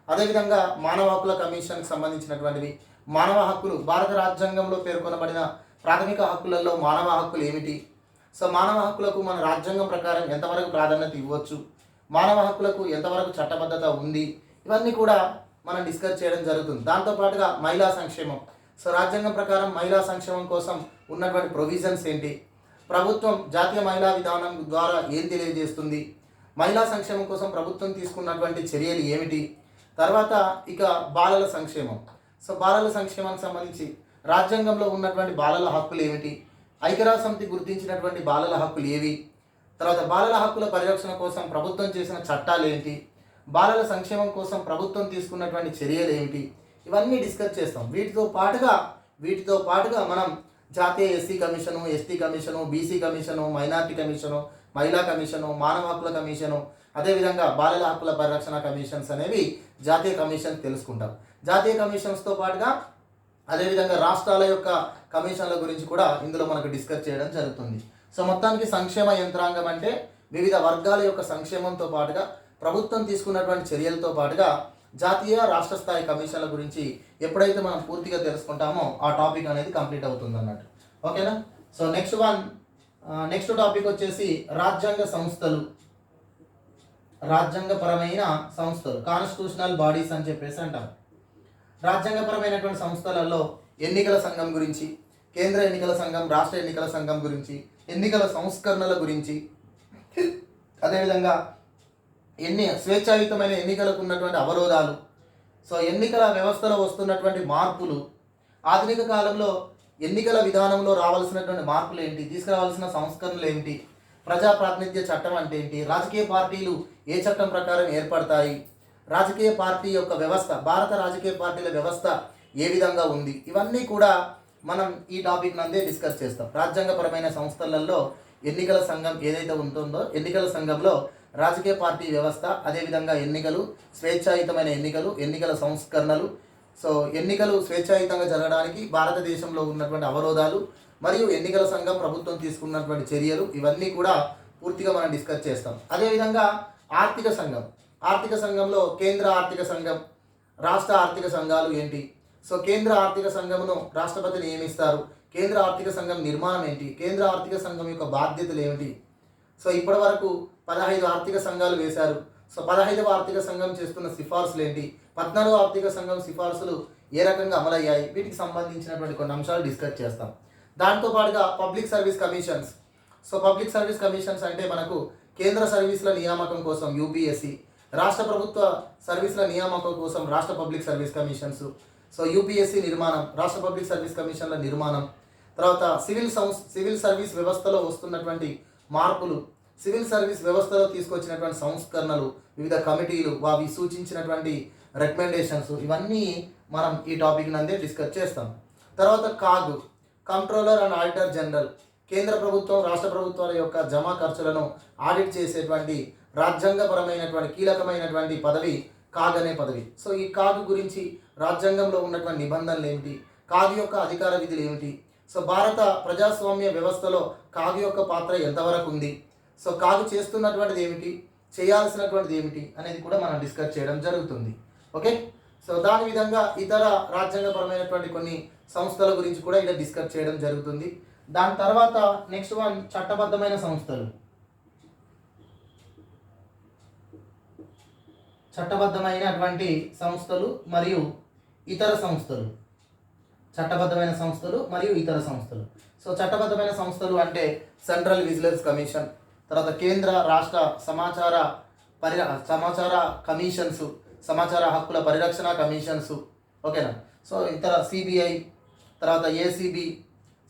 అదేవిధంగా మానవ హక్కుల కమిషన్కి సంబంధించినటువంటివి, మానవ హక్కులు, భారత రాజ్యాంగంలో పేర్కొనబడిన ప్రాథమిక హక్కులలో మానవ హక్కులు ఏమిటి, సో మానవ హక్కులకు మన రాజ్యాంగం ప్రకారం ఎంతవరకు ప్రాధాన్యత ఇవ్వచ్చు, మానవ హక్కులకు ఎంతవరకు చట్టబద్ధత ఉంది, ఇవన్నీ కూడా మనం డిస్కస్ చేయడం జరుగుతుంది. దాంతోపాటుగా మహిళా సంక్షేమం, సో రాజ్యాంగం ప్రకారం మహిళా సంక్షేమం కోసం ఉన్నటువంటి ప్రొవిజన్స్ ఏంటి, ప్రభుత్వం జాతీయ మహిళా విధానం ద్వారా ఏం తెలియజేస్తుంది, మహిళా సంక్షేమం కోసం ప్రభుత్వం తీసుకున్నటువంటి చర్యలు ఏమిటి, తర్వాత ఇక బాలల సంక్షేమం, సో బాలల సంక్షేమానికి సంబంధించి రాజ్యాంగంలో ఉన్నటువంటి బాలల హక్కులు ఏమిటి, ఐక్యరాజ్య సమితి గుర్తించినటువంటి బాలల హక్కులు ఏవి, తర్వాత బాలల హక్కుల పరిరక్షణ కోసం ప్రభుత్వం చేసిన చట్టాలు ఏంటి, బాలల సంక్షేమం కోసం ప్రభుత్వం తీసుకున్నటువంటి చర్యలు ఏమిటి, ఇవన్నీ డిస్కస్ చేస్తాం. వీటితో పాటుగా మనం జాతీయ SC commission, ST commission, BC commission, minority commission, మహిళా కమిషను, మానవ హక్కుల కమిషను, అదేవిధంగా బాలల హక్కుల పరిరక్షణ కమిషన్స్ అనేవి జాతీయ కమిషన్ తెలుసుకుంటాం. జాతీయ కమిషన్స్తో పాటుగా అదేవిధంగా రాష్ట్రాల యొక్క కమిషన్ల గురించి కూడా ఇందులో మనకు డిస్కస్ చేయడం జరుగుతుంది. సో మొత్తానికి సంక్షేమ యంత్రాంగం అంటే వివిధ వర్గాల యొక్క సంక్షేమంతో పాటుగా ప్రభుత్వం తీసుకున్నటువంటి చర్యలతో పాటుగా జాతీయ, రాష్ట్ర స్థాయి కమిషన్ల గురించి ఎప్పుడైతే మనం పూర్తిగా తెలుసుకుంటామో ఆ టాపిక్ అనేది కంప్లీట్ అవుతుంది అన్నట్టు. ఓకేనా? సో నెక్స్ట్ టాపిక్ వచ్చేసి రాజ్యాంగ సంస్థలు, రాజ్యాంగపరమైన సంస్థలు, కాన్స్టిట్యూషనల్ బాడీస్ అని చెప్పేసి అంటాం. రాజ్యాంగపరమైనటువంటి సంస్థలలో ఎన్నికల సంఘం గురించి, కేంద్ర ఎన్నికల సంఘం, రాష్ట్ర ఎన్నికల సంఘం గురించి, ఎన్నికల సంస్కరణల గురించి, అదేవిధంగా స్వేచ్ఛాయుతమైన ఎన్నికలకు ఉన్నటువంటి అవరోధాలు, సో ఎన్నికల వ్యవస్థలో వస్తున్నటువంటి మార్పులు, ఆధునిక కాలంలో ఎన్నికల విధానంలో రావాల్సినటువంటి మార్పులు ఏంటి, తీసుకురావాల్సిన సంస్కరణలు ఏమిటి, ప్రజాప్రాతినిధ్య చట్టం అంటే ఏంటి, రాజకీయ పార్టీలు ఏ చట్టం ప్రకారం ఏర్పడతాయి, రాజకీయ పార్టీ యొక్క వ్యవస్థ, భారత రాజకీయ పార్టీల వ్యవస్థ ఏ విధంగా ఉంది, ఇవన్నీ కూడా మనం ఈ టాపిక్ నందే డిస్కస్ చేస్తాం. రాజ్యాంగపరమైన సంస్థలలో ఎన్నికల సంఘం ఏదైతే ఉంటుందో, ఎన్నికల సంఘంలో రాజకీయ పార్టీ వ్యవస్థ, అదేవిధంగా ఎన్నికలు, స్వేచ్ఛాయుతమైన ఎన్నికలు, ఎన్నికల సంస్కరణలు, సో ఎన్నికలు స్వేచ్ఛాయుతంగా జరగడానికి భారతదేశంలో ఉన్నటువంటి అవరోధాలు, మరియు ఎన్నికల సంఘం ప్రభుత్వం తీసుకున్నటువంటి చర్యలు, ఇవన్నీ కూడా పూర్తిగా మనం డిస్కస్ చేస్తాం. అదేవిధంగా ఆర్థిక సంఘంలో కేంద్ర ఆర్థిక సంఘం, రాష్ట్ర ఆర్థిక సంఘాలు ఏంటి, సో కేంద్ర ఆర్థిక సంఘమును రాష్ట్రపతి నియమిస్తారు, కేంద్ర ఆర్థిక సంఘం నిర్మాణం ఏంటి, కేంద్ర ఆర్థిక సంఘం యొక్క బాధ్యతలు ఏమిటి, సో ఇప్పటి వరకు 15 ఆర్థిక సంఘాలు వేశారు, సో 15వ ఆర్థిక సంఘం చేస్తున్న సిఫార్సులు ఏంటి, 14వ ఆర్థిక సంఘం సిఫార్సులు ఏ రకంగా అమలయ్యాయి, వీటికి సంబంధించినటువంటి కొన్ని అంశాలు డిస్కస్ చేస్తాం. దాంతోపాటుగా public service commissions, so public service commissions అంటే మనకు కేంద్ర సర్వీసుల నియామకం కోసం యూపీఎస్సీ, రాష్ట్ర ప్రభుత్వ సర్వీసుల నియామకం కోసం రాష్ట్ర public service commissions, so UPSC నిర్మాణం, రాష్ట్ర పబ్లిక్ సర్వీస్ కమిషన్ల నిర్మాణం, తర్వాత సివిల్ సర్వీస్ వ్యవస్థలో వస్తున్నటువంటి మార్పులు, సివిల్ సర్వీస్ వ్యవస్థలో తీసుకొచ్చినటువంటి సంస్కరణలు, వివిధ కమిటీలు అవి సూచించినటువంటి రికమెండేషన్స్, ఇవన్నీ మనం ఈ టాపిక్ నందే డిస్కస్ చేస్తాం. తర్వాత కంట్రోలర్ అండ్ ఆడిటర్ జనరల్, కేంద్ర ప్రభుత్వం, రాష్ట్ర ప్రభుత్వాల యొక్క జమా ఖర్చులను ఆడిట్ చేసేటువంటి రాజ్యాంగపరమైనటువంటి కీలకమైనటువంటి పదవి కాగ్ అనే పదవి. సో ఈ కాగ్ గురించి రాజ్యాంగంలో ఉన్నటువంటి నిబంధనలు ఏమిటి, కాగ్ యొక్క అధికార విధులు ఏమిటి, సో భారత ప్రజాస్వామ్య వ్యవస్థలో కాగ్ యొక్క పాత్ర ఎంతవరకు ఉంది, సో కాగ్ చేస్తున్నటువంటిది ఏమిటి, చేయాల్సినటువంటిది ఏమిటి అనేది కూడా మనం డిస్కస్ చేయడం జరుగుతుంది. ఓకే, సో దాని విధంగా ఇతర రాజ్యాంగపరమైనటువంటి కొన్ని సంస్థల గురించి కూడా ఇలా డిస్కస్ చేయడం జరుగుతుంది. దాని తర్వాత నెక్స్ట్ వన్ చట్టబద్ధమైన సంస్థలు. చట్టబద్ధమైనటువంటి సంస్థలు మరియు ఇతర సంస్థలు. చట్టబద్ధమైన సంస్థలు మరియు ఇతర సంస్థలు. సో చట్టబద్ధమైన సంస్థలు అంటే సెంట్రల్ విజిలెన్స్ కమిషన్, తర్వాత కేంద్ర రాష్ట్ర సమాచార కమిషన్స్, సమాచార హక్కుల పరిరక్షణ కమిషన్స్, ఓకేనా. సో ఇతర సిబిఐ, తర్వాత ఏసీబీ,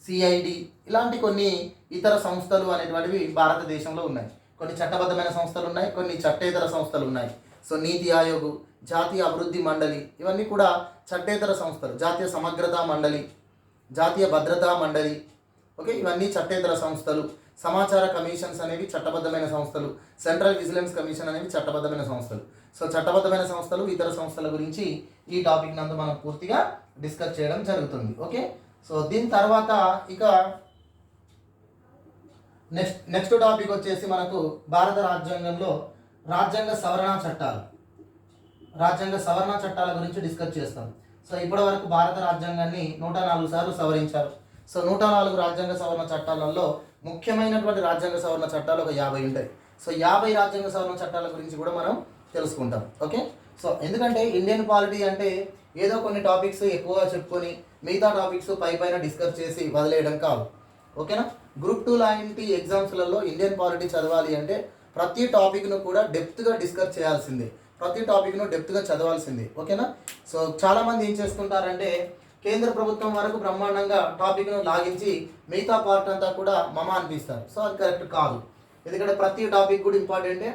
సిఐడి, ఇలాంటి కొన్ని ఇతర సంస్థలు అనేటువంటివి భారతదేశంలో ఉన్నాయి. కొన్ని చట్టబద్ధమైన సంస్థలు ఉన్నాయి, కొన్ని చట్టేతర సంస్థలు ఉన్నాయి. సో నీతి ఆయోగ్, జాతీయ అభివృద్ధి మండలి, ఇవన్నీ కూడా చట్టేతర సంస్థలు. జాతీయ సమగ్రతా మండలి, జాతీయ భద్రతా మండలి, ఓకే, ఇవన్నీ చట్టేతర సంస్థలు. సమాచార కమిషన్స్ అనేవి చట్టబద్ధమైన సంస్థలు. సెంట్రల్ విజిలెన్స్ కమిషన్ అనేవి చట్టబద్ధమైన సంస్థలు. సో చట్టబద్ధమైన సంస్థలు, ఇతర సంస్థల గురించి ఈ టాపిక్ నందు మనం పూర్తిగా డిస్కస్ చేయడం జరుగుతుంది. ఓకే, సో దీని తర్వాత ఇక నెక్స్ట్ టాపిక్ వచ్చేసి మనకు భారత రాజ్యాంగంలో రాజ్యాంగ సవరణ చట్టాల గురించి డిస్కస్ చేస్తాం. సో ఇప్పటి వరకు భారత రాజ్యాంగాన్ని 104 సార్లు సవరించారు. సో 104 రాజ్యాంగ సవరణ చట్టాలలో ముఖ్యమైనటువంటి రాజ్యాంగ సవరణ చట్టాలు ఒక 50 ఉంటాయి. సో 50 రాజ్యాంగ సవరణ చట్టాల గురించి కూడా మనం తెలుసుకుంటాం. ఓకే, సో ఎందుకంటే ఇండియన్ పాలిటీ అంటే ఏదో కొన్ని టాపిక్స్ ఎక్కువగా చెప్పుకొని మిగతా టాపిక్స్ పైన డిస్కస్ చేసి వదిలేయడం కాదు. ఓకేనా. గ్రూప్ 2 లాంటి ఎగ్జామ్స్లలో ఇండియన్ పాలిటీ చదవాలి అంటే ప్రతి టాపిక్ను కూడా డెప్త్గా డిస్కస్ చేయాల్సిందే, ప్రతి టాపిక్ను డెప్త్గా చదవాల్సిందే. ఓకేనా. సో చాలామంది ఏం చేస్తుంటారంటే కేంద్ర ప్రభుత్వం వరకు బ్రహ్మాండంగా టాపిక్ను లాగించి మిగతా పార్ట్ అంతా కూడా మమ అనిపిస్తారు. సో అది కరెక్ట్ కాదు, ఎందుకంటే ప్రతి టాపిక్ కూడా ఇంపార్టెంటే.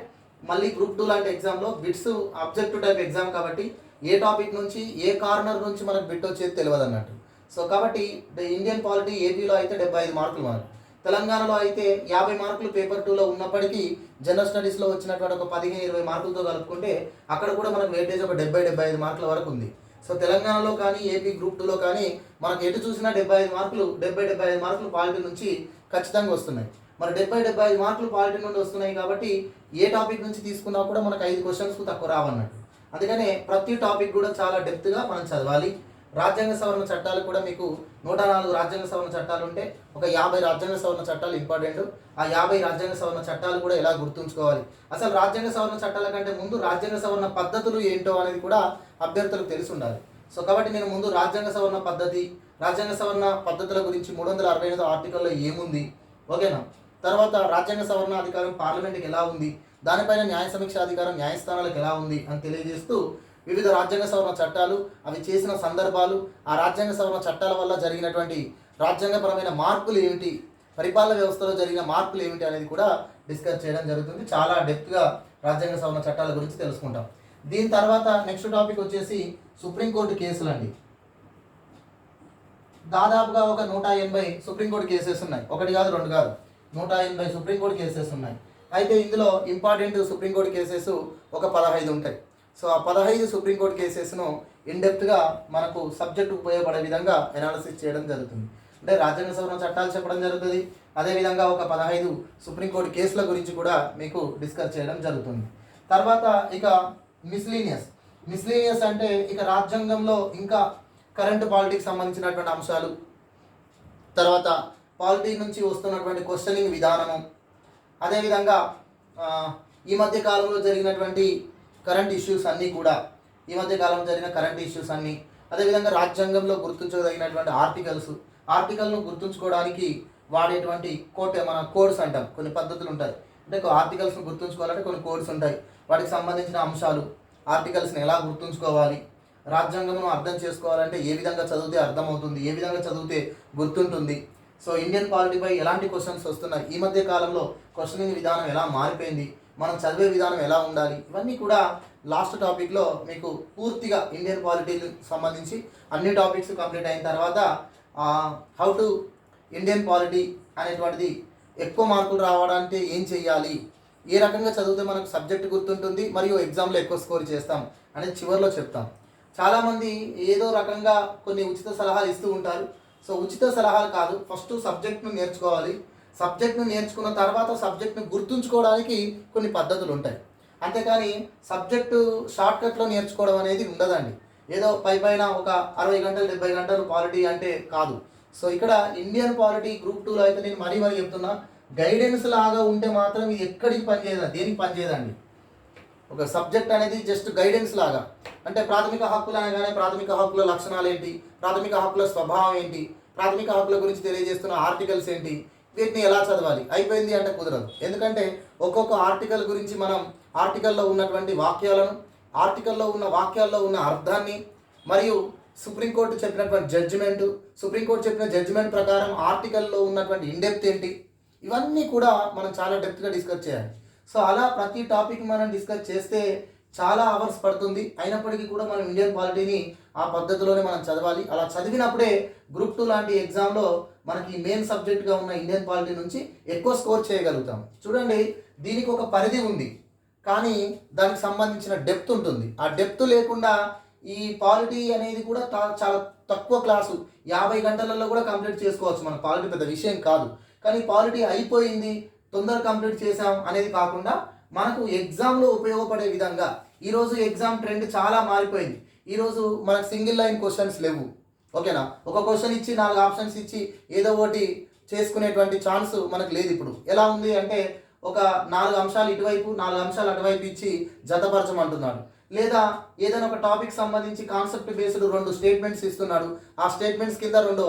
మళ్ళీ గ్రూప్ 2 లాంటి ఎగ్జామ్లో బిట్స్ అబ్జెక్టివ్ టైప్ ఎగ్జామ్ కాబట్టి ఏ టాపిక్ నుంచి ఏ కార్నర్ నుంచి మనకు బిట్ వచ్చేది తెలియదు అన్నట్టు. సో కాబట్టి ఇండియన్ పాలిటీ ఏపీలో అయితే 75 మార్కులు మనకు, తెలంగాణలో అయితే 50 మార్కులు పేపర్ 2లో ఉన్నప్పటికీ జనరల్ స్టడీస్లో వచ్చినటువంటి ఒక 15-20 మార్కులతో కలుపుకుంటే అక్కడ కూడా మనకు వెయిటేజ్ ఒక 70-75 మార్కుల వరకు ఉంది. సో తెలంగాణలో కానీ ఏపీ గ్రూప్ 2లో కానీ మనకు ఎటు చూసినా 75 మార్కులు 70-75 మార్కులు పాలిటీ నుంచి ఖచ్చితంగా వస్తున్నాయి. మరి 70-75 మార్కులు పాలిటీ నుండి వస్తున్నాయి కాబట్టి ఏ టాపిక్ నుంచి తీసుకున్నా కూడా మనకు 5 క్వశ్చన్స్కు తక్కువ రావన్నట్టు. అందుకనే ప్రతి టాపిక్ కూడా చాలా డెప్త్గా మనం చదవాలి. రాజ్యాంగ సవరణ చట్టాలు కూడా మీకు 104 రాజ్యాంగ సవరణ చట్టాలు ఉంటే ఒక 50 రాజ్యాంగ సవరణ చట్టాలు ఇంపార్టెంట్. ఆ 50 రాజ్యాంగ సవరణ చట్టాలు కూడా ఎలా గుర్తుంచుకోవాలి, అసలు రాజ్యాంగ సవరణ చట్టాల కంటే ముందు రాజ్యాంగ సవరణ పద్ధతులు ఏంటో అనేది కూడా అభ్యర్థులకు తెలిసి ఉండాలి. సో కాబట్టి నేను ముందు రాజ్యాంగ సవరణ పద్ధతుల గురించి 368 ఆర్టికల్లో ఏముంది, ఓకేనా. తర్వాత రాజ్యాంగ సవరణ అధికారం పార్లమెంట్కి ఎలా ఉంది, దానిపైన న్యాయ సమీక్ష అధికారం న్యాయస్థానాలకు ఎలా ఉంది అని తెలియజేస్తూ వివిధ రాజ్యాంగ సవరణ చట్టాలు, అవి చేసిన సందర్భాలు, ఆ రాజ్యాంగ సవరణ చట్టాల వల్ల జరిగినటువంటి రాజ్యాంగపరమైన మార్పులు ఏమిటి, పరిపాలన వ్యవస్థలో జరిగిన మార్పులు ఏమిటి అనేది కూడా డిస్కస్ చేయడం జరుగుతుంది. చాలా డెప్త్గా రాజ్యాంగ సవరణ చట్టాల గురించి తెలుసుకుంటాం. దీని తర్వాత నెక్స్ట్ టాపిక్ వచ్చేసి సుప్రీంకోర్టు కేసులు అండి. దాదాపుగా ఒక 180 సుప్రీంకోర్టు కేసెస్ ఉన్నాయి, 1 కాదు 2 కాదు, 180 సుప్రీంకోర్టు కేసెస్ ఉన్నాయి. అయితే ఇందులో ఇంపార్టెంట్ సుప్రీంకోర్టు కేసెస్ ఒక 15 ఉంటాయి. సో ఆ 15 సుప్రీంకోర్టు కేసెస్ను ఇన్డెప్త్గా మనకు సబ్జెక్ట్ ఉపయోగపడే విధంగా ఎనాలిసిస్ చేయడం జరుగుతుంది. అంటే రాజ్యాంగ సవరణ చట్టాలు చెప్పడం జరుగుతుంది, అదేవిధంగా ఒక 15 సుప్రీంకోర్టు కేసుల గురించి కూడా మీకు డిస్కస్ చేయడం జరుగుతుంది. తర్వాత ఇక మిస్లీనియస్ అంటే ఇక రాజ్యాంగంలో ఇంకా కరెంటు పాలిటిక్స్ సంబంధించినటువంటి అంశాలు, తర్వాత పాలిటీ నుంచి వస్తున్నటువంటి క్వశ్చనింగ్ విధానము, అదేవిధంగా ఈ మధ్య కాలంలో జరిగినటువంటి కరెంట్ ఇష్యూస్ అన్నీ కూడా, ఈ మధ్య కాలంలో జరిగిన కరెంట్ ఇష్యూస్ అన్నీ, అదేవిధంగా రాజ్యాంగంలో గుర్తుంచదగినటువంటి ఆర్టికల్ను గుర్తుంచుకోవడానికి వాడేటువంటి కోడ్స్ అంటాం. కొన్ని పద్ధతులు ఉంటాయి, అంటే ఆర్టికల్స్ను గుర్తుంచుకోవాలంటే కొన్ని కోడ్స్ ఉంటాయి, వాటికి సంబంధించిన అంశాలు, ఆర్టికల్స్ని ఎలా గుర్తుంచుకోవాలి, రాజ్యాంగంను అర్థం చేసుకోవాలంటే ఏ విధంగా చదివితే అర్థమవుతుంది, ఏ విధంగా చదివితే గుర్తుంటుంది. సో ఇండియన్ పాలిటీపై ఎలాంటి క్వశ్చన్స్ వస్తున్నాయి, ఈ మధ్య కాలంలో క్వశ్చనింగ్ విధానం ఎలా మారిపోయింది, మనం చదివే విధానం ఎలా ఉండాలి, ఇవన్నీ కూడా లాస్ట్ టాపిక్లో మీకు పూర్తిగా ఇండియన్ పాలిటీకి సంబంధించి అన్ని టాపిక్స్ కంప్లీట్ అయిన తర్వాత హౌ టు ఇండియన్ పాలిటీ అనేటువంటిది ఎక్కువ మార్కులు రావడానికి ఏం చేయాలి, ఏ రకంగా చదివితే మనకు సబ్జెక్ట్ గుర్తుంటుంది మరియు ఎగ్జామ్లో ఎక్కువ స్కోర్ చేస్తాం అనేది చివరిలో చెప్తాం. చాలామంది ఏదో రకంగా కొన్ని ఉచిత సలహాలు ఇస్తూ ఉంటారు. సో ఉచిత సలహాలు కాదు, ఫస్ట్ సబ్జెక్ట్ను నేర్చుకోవాలి. సబ్జెక్ట్ను నేర్చుకున్న తర్వాత సబ్జెక్ట్ను గుర్తుంచుకోవడానికి కొన్ని పద్ధతులు ఉంటాయి, అంతేకాని సబ్జెక్టు షార్ట్కట్లో నేర్చుకోవడం అనేది ఉండదండి. ఏదో పైన ఒక 60 గంటలు 70 గంటలు పాలిటీ అంటే కాదు. సో ఇక్కడ ఇండియన్ పాలిటీ గ్రూప్ 2లో అయితే నేను మరీ చెప్తున్నా, గైడెన్స్ లాగా ఉంటే మాత్రం ఇది ఎక్కడికి పనిచేయదు, దేనికి పనిచేయదండి. ఒక సబ్జెక్ట్ అనేది జస్ట్ గైడెన్స్ లాగా. అంటే ప్రాథమిక హక్కులు అనగానే ప్రాథమిక హక్కుల లక్షణాలు ఏంటి, ప్రాథమిక హక్కుల స్వభావం ఏంటి, ప్రాథమిక హక్కుల గురించి తెలియజేస్తున్న ఆర్టికల్స్ ఏంటి, వీటిని ఎలా చదవాలి అయిపోయింది అంటే కుదరదు. ఎందుకంటే ఒక్కొక్క ఆర్టికల్ గురించి మనం ఆర్టికల్లో ఉన్నటువంటి వాక్యాలను, ఆర్టికల్లో ఉన్న వాక్యాల్లో ఉన్న అర్థాన్ని, మరియు సుప్రీంకోర్టు చెప్పినటువంటి జడ్జిమెంట్, సుప్రీంకోర్టు చెప్పిన జడ్జిమెంట్ ప్రకారం ఆర్టికల్లో ఉన్నటువంటి ఇన్డెప్త్ ఏంటి, ఇవన్నీ కూడా మనం చాలా డెప్త్గా డిస్కస్ చేయాలి. సో అలా ప్రతి టాపిక్ మనం డిస్కస్ చేస్తే చాలా అవర్స్ పడుతుంది. అయినప్పటికీ కూడా మనం ఇండియన్ పాలిటీని ఆ పద్ధతిలోనే మనం చదవాలి. అలా చదివినప్పుడే గ్రూప్ 2 లాంటి ఎగ్జామ్లో మనకి మెయిన్ సబ్జెక్ట్గా ఉన్న ఇండియన్ పాలిటీ నుంచి ఎక్కువ స్కోర్ చేయగలుగుతాం. చూడండి, దీనికి ఒక పరిధి ఉంది, కానీ దానికి సంబంధించిన డెప్త్ ఉంటుంది. ఆ డెప్త్ లేకుండా ఈ పాలిటీ అనేది కూడా చాలా తక్కువ క్లాసు 50 గంటలలో కూడా కంప్లీట్ చేసుకోవచ్చు. మన పాలిటీ పెద్ద విషయం కాదు. కానీ పాలిటీ అయిపోయింది, తొందరగా కంప్లీట్ చేసాం అనేది కాకుండా మనకు ఎగ్జామ్లో ఉపయోగపడే విధంగా. ఈరోజు ఎగ్జామ్ ట్రెండ్ చాలా మారిపోయింది. ఈరోజు మనకు సింగిల్ లైన్ క్వశ్చన్స్ లేవు. ఓకేనా, ఒక క్వశ్చన్ ఇచ్చి 4 ఆప్షన్స్ ఇచ్చి ఏదో ఒకటి చేసుకునేటువంటి ఛాన్స్ మనకు లేదు. ఇప్పుడు ఎలా ఉంది అంటే ఒక 4 అంశాలు ఇటువైపు 4 అంశాలు అటువైపు ఇచ్చి జతపరచమంటున్నాడు. లేదా ఏదైనా ఒక టాపిక్ సంబంధించి కాన్సెప్ట్ బేస్డ్ 2 స్టేట్మెంట్స్ ఇస్తున్నాడు. ఆ స్టేట్మెంట్స్ కింద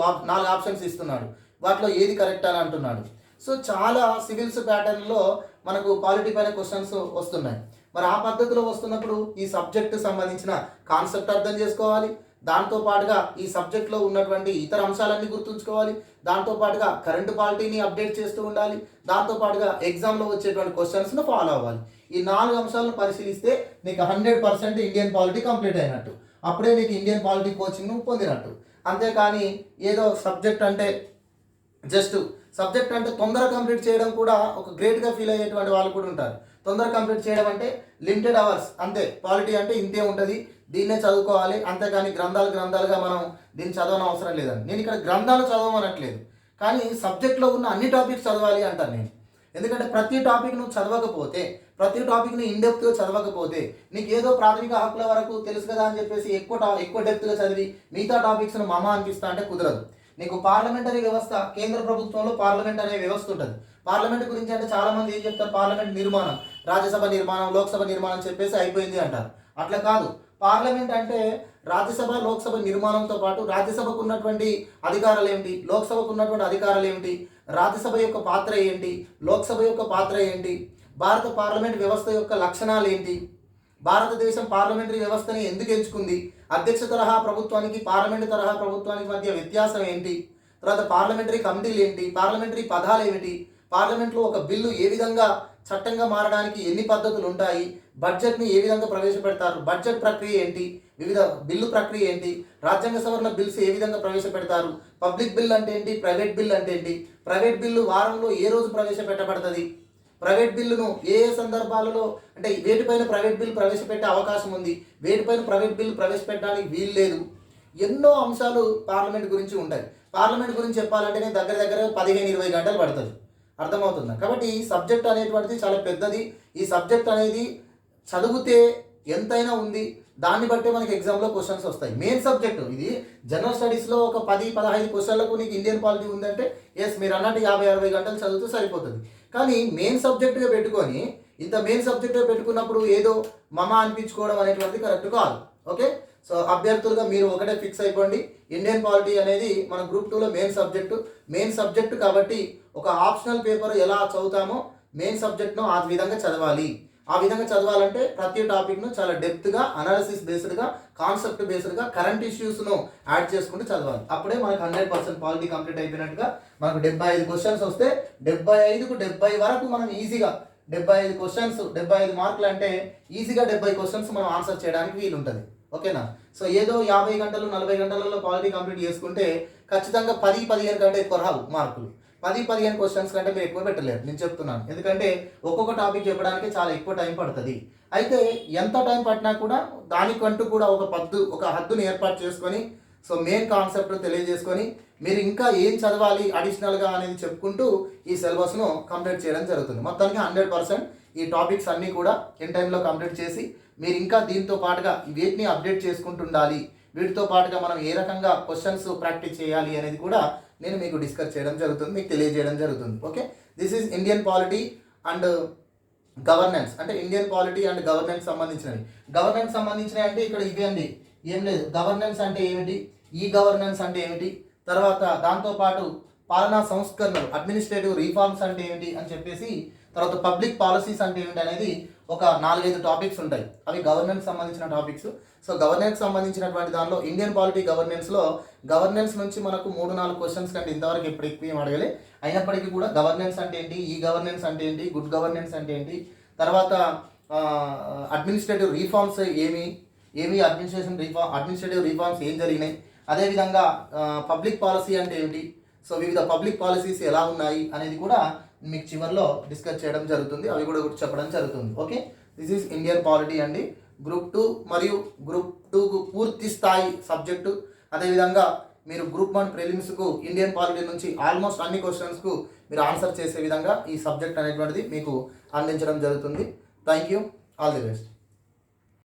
4 ఆప్షన్స్ ఇస్తున్నాడు. వాటిలో ఏది కరెక్ట్ అని అంటున్నాడు. సో చాలా సివిల్స్ ప్యాటర్న్లో మనకు పాలిటీ పైన క్వశ్చన్స్ వస్తున్నాయి. మరి ఆ పద్ధతిలో వస్తున్నప్పుడు ఈ సబ్జెక్ట్ సంబంధించిన కాన్సెప్ట్ అర్థం చేసుకోవాలి. దాంతోపాటుగా ఈ సబ్జెక్ట్లో ఉన్నటువంటి ఇతర అంశాలన్నీ గుర్తుంచుకోవాలి. దాంతోపాటుగా కరెంటు పాలిటీని అప్డేట్ చేస్తూ ఉండాలి. దాంతోపాటుగా ఎగ్జామ్లో వచ్చేటువంటి క్వశ్చన్స్ను ఫాలో అవ్వాలి. ఈ 4 అంశాలను పరిశీలిస్తే నీకు 100% ఇండియన్ పాలిటీ కంప్లీట్ అయినట్టు. అప్పుడే నీకు ఇండియన్ పాలిటీ కోచింగ్ను పొందినట్టు. అంతేకాని ఏదో సబ్జెక్ట్ అంటే జస్ట్ సబ్జెక్ట్ అంటే తొందరగా కంప్లీట్ చేయడం కూడా ఒక గ్రేట్గా ఫీల్ అయ్యేటువంటి వాళ్ళు కూడా ఉంటారు. తొందరగా కంప్లీట్ చేయడం అంటే లిమిటెడ్ అవర్స్ అంతే. పాలిటీ అంటే ఇంతే ఉంటుంది, దీన్నే చదువుకోవాలి. అంతేకాని గ్రంథాలుగా మనం దీన్ని చదవని అవసరం లేదని. నేను ఇక్కడ గ్రంథాలు చదవమనట్లేదు, కానీ సబ్జెక్ట్లో ఉన్న అన్ని టాపిక్స్ చదవాలి అంటాను నేను. ఎందుకంటే ప్రతి టాపిక్ నువ్వు చదవకపోతే, ప్రతి టాపిక్ని ఇన్డెప్త్గా చదవకపోతే, నీకు ఏదో ప్రాథమిక హక్కుల వరకు తెలుసు కదా అని చెప్పేసి ఎక్కువ డెప్త్గా చదివి మిగతా టాపిక్స్ను అనిపిస్తా అంటే కుదరదు. నీకు పార్లమెంటరీ వ్యవస్థ, కేంద్ర ప్రభుత్వంలో పార్లమెంట్ అనే వ్యవస్థ ఉంటుంది. పార్లమెంట్ గురించి అంటే చాలామంది ఏం చెప్తారు, పార్లమెంట్ నిర్మాణం, రాజ్యసభ నిర్మాణం, లోక్సభ నిర్మాణం చెప్పేసి అయిపోయింది అంటారు. అట్లా కాదు. పార్లమెంట్ అంటే రాజ్యసభ, లోక్సభ నిర్మాణంతో పాటు రాజ్యసభకు ఉన్నటువంటి అధికారాలు ఏమిటి, లోక్సభకు ఉన్నటువంటి అధికారాలు ఏమిటి, రాజ్యసభ యొక్క పాత్ర ఏంటి, లోక్సభ యొక్క పాత్ర ఏంటి, భారత పార్లమెంట్ వ్యవస్థ యొక్క లక్షణాలు ఏంటి, భారతదేశం పార్లమెంటరీ వ్యవస్థని ఎందుకు ఎంచుకుంది, అధ్యక్ష తరహా ప్రభుత్వానికి పార్లమెంటు తరహా ప్రభుత్వానికి మధ్య వ్యత్యాసం ఏంటి, తర్వాత పార్లమెంటరీ కమిటీలు ఏంటి, పార్లమెంటరీ పదాలు ఏమిటి, పార్లమెంట్లో ఒక బిల్లు ఏ విధంగా చట్టంగా మారడానికి ఎన్ని పద్ధతులు ఉంటాయి, బడ్జెట్ని ఏ విధంగా ప్రవేశపెడతారు, బడ్జెట్ ప్రక్రియ ఏంటి, వివిధ బిల్లు ప్రక్రియ ఏంటి, రాజ్యాంగ సవరణ బిల్స్ ఏ విధంగా ప్రవేశపెడతారు, పబ్లిక్ బిల్ అంటే ఏంటి, ప్రైవేట్ బిల్ అంటే ఏంటి, ప్రైవేట్ బిల్లు వారంలో ఏ రోజు ప్రవేశపెట్టబడుతుంది, ప్రైవేట్ బిల్లును ఏ సందర్భాలలో అంటే వేటిపైన ప్రైవేట్ బిల్ ప్రవేశపెట్టే అవకాశం ఉంది, వేటిపైన ప్రైవేట్ బిల్ ప్రవేశపెట్టడానికి వీలు లేదు. ఎన్నో అంశాలు పార్లమెంట్ గురించి ఉంటాయి. పార్లమెంట్ గురించి చెప్పాలంటేనే దగ్గర 15-20 గంటలు పడుతుంది. అర్థమవుతుందా? కాబట్టి ఈ సబ్జెక్ట్ అనేటువంటిది చాలా పెద్దది. ఈ సబ్జెక్ట్ అనేది చదివితే ఎంతైనా ఉంది. దాన్ని బట్టే మనకి ఎగ్జామ్లో క్వశ్చన్స్ వస్తాయి. మెయిన్ సబ్జెక్టు ఇది. జనరల్ స్టడీస్లో ఒక 10-15 క్వశ్చన్లకు నీకు ఇండియన్ పాలిటీ ఉందంటే ఎస్, మీరు అన్నట్టు 50-60 గంటలు చదివితే సరిపోతుంది. కానీ మెయిన్ సబ్జెక్టుగా పెట్టుకొని ఇంత మెయిన్ సబ్జెక్టుగా పెట్టుకున్నప్పుడు ఏదో అనిపించుకోవడం అనేటువంటిది కరెక్ట్ కాదు. ఓకే, సో అభ్యర్థులుగా మీరు ఒకటే ఫిక్స్ అయిపోండి, ఇండియన్ పాలిటీ అనేది మన గ్రూప్ 2లో మెయిన్ సబ్జెక్టు కాబట్టి ఒక ఆప్షనల్ పేపర్ ఎలా చదువుతామో మెయిన్ సబ్జెక్ట్ను ఆ విధంగా చదవాలి. ఆ విధంగా చదవాలంటే ప్రతి టాపిక్ను చాలా డెప్త్గా, అనాలిసిస్ బేస్డ్గా, కాన్సెప్ట్ బేస్డ్గా, కరెంట్ ఇష్యూస్ను యాడ్ చేసుకుంటూ చదవాలి. అప్పుడే మనకు 100% పాలిటీ కంప్లీట్ అయిపోయినట్టుగా. మనకు 75 క్వశ్చన్స్ వస్తే 75కు 70 వరకు మనం ఈజీగా 75 క్వశ్చన్స్ 75 మార్కులు అంటే ఈజీగా 70 క్వశ్చన్స్ మనం ఆన్సర్ చేయడానికి వీలుంటుంది. ఓకేనా? సో ఏదో 50 గంటలు 40 గంటలలో పాలిటీ కంప్లీట్ చేసుకుంటే ఖచ్చితంగా 10-15 కంటే ఎక్కువ రావు మార్కులు. 10-15 క్వశ్చన్స్ కంటే మీరు ఎక్కువ పెట్టలేరు, నేను చెప్తున్నాను. ఎందుకంటే ఒక్కొక్క టాపిక్ చెప్పడానికి చాలా ఎక్కువ టైం పడుతుంది. అయితే ఎంత టైం పట్టినా కూడా దానికంటూ కూడా ఒక హద్దుని ఏర్పాటు చేసుకొని, సో మెయిన్ కాన్సెప్ట్ తెలియజేసుకొని మీరు ఇంకా ఏం చదవాలి అడిషనల్గా అనేది చెప్పుకుంటూ ఈ సిలబస్ను కంప్లీట్ చేయడం జరుగుతుంది. మొత్తానికి 100% ఈ టాపిక్స్ అన్నీ కూడా ఇన్ టైంలో కంప్లీట్ చేసి మీరు ఇంకా దీంతో పాటుగా వీటిని అప్డేట్ చేసుకుంటూ ఉండాలి. వీటితో పాటుగా మనం ఏ రకంగా క్వశ్చన్స్ ప్రాక్టీస్ చేయాలి అనేది కూడా నేను మీకు డిస్కస్ చేయడం జరుగుతుంది, మీకు తెలియజేయడం జరుగుతుంది. Okay, this is Indian polity and governance అంటే ఇండియన్ పాలిటీ అండ్ గవర్నెన్స్ సంబంధించినవి. గవర్నెన్స్ సంబంధించినవి అంటే ఇక్కడ ఇవి అండి, ఏం లేదు. గవర్నెన్స్ అంటే ఏమిటి, ఈ గవర్నెన్స్ అంటే ఏమిటి, తర్వాత దాంతోపాటు పాలనా సంస్కరణలు అడ్మినిస్ట్రేటివ్ రీఫార్మ్స్ అంటే ఏమిటి అని చెప్పేసి, తర్వాత పబ్లిక్ పాలసీస్ అంటే ఏమిటి అనేది ఒక 4-5 టాపిక్స్ ఉంటాయి. అవి గవర్నెన్స్ సంబంధించిన టాపిక్స్. సో గవర్నెన్స్ సంబంధించినటువంటి దానిలో ఇండియన్ పాలిటీ గవర్నెన్స్లో గవర్నెన్స్ నుంచి మనకు 3-4 క్వశ్చన్స్ కంటే ఇంతవరకు ఎప్పుడు ఎక్కువ ఏం అడగలే. అయినప్పటికీ కూడా గవర్నెన్స్ అంటే ఏంటి, ఈ గవర్నెన్స్ అంటే ఏంటి, గుడ్ గవర్నెన్స్ అంటే ఏంటి, తర్వాత అడ్మినిస్ట్రేటివ్ రీఫార్మ్స్ ఏమి అడ్మినిస్ట్రేటివ్ రీఫార్మ్స్ ఏం జరిగినాయి, అదేవిధంగా పబ్లిక్ పాలసీ అంటే ఏమిటి, సో వివిధ పబ్లిక్ పాలసీస్ ఎలా ఉన్నాయి అనేది కూడా మీకు చివరిలో డిస్కస్ చేయడం జరుగుతుంది. అవి కూడా చెప్పడం జరుగుతుంది. Okay, this is Indian polity అండి. గ్రూప్ 2 మరియు గ్రూప్ 2కు పూర్తి స్థాయి సబ్జెక్టు. అదేవిధంగా మీరు గ్రూప్ 1 ప్రిలిమ్స్కు ఇండియన్ పాలిటీ నుంచి ఆల్మోస్ట్ అన్ని క్వశ్చన్స్కు మీరు ఆన్సర్ చేసే విధంగా ఈ సబ్జెక్ట్ అనేటువంటిది మీకు అందించడం జరుగుతుంది. Thank you, all the best.